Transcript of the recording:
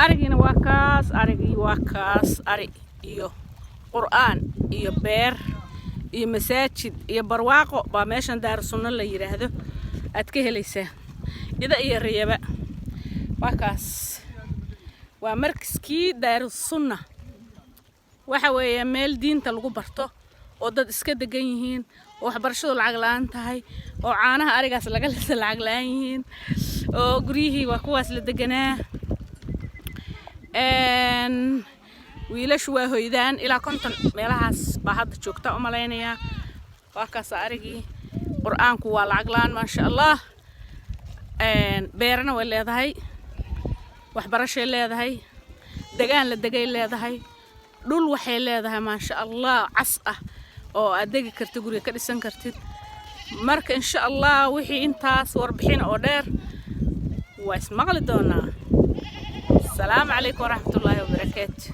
أرجينا واكاس أري إيو قرآن إيو بير إيو مساجد إيو برواقو باميشان دار السنة اللي يرهدو أتكيه ليسا إذا إيو الريابة واكاس ومركز كي دار السنة وحوية ميل دين تلقو برتو وداد اسكاد دقايهين وحبرشدو العقلان تاهي وعانها أريقاس لقلس العقلانيين وقريهي وكواس لدقناه wiilashu waa hoydaan ilaa 50 meelahaas baa hadda joogta u maleynaya waa kaas arigii quraanku waa lacag laan ma sha Allah beerana way leedahay waxbarasho leedahay degaan la degay leedahay dhul waxay leedahay ma sha Allah cas ah oo aad degi kartid guriga ka dhisan kartid marka insha Allah wixii intaas warbixin oo dheer waa ismaqli doonaa السلام عليكم ورحمة الله وبركاته.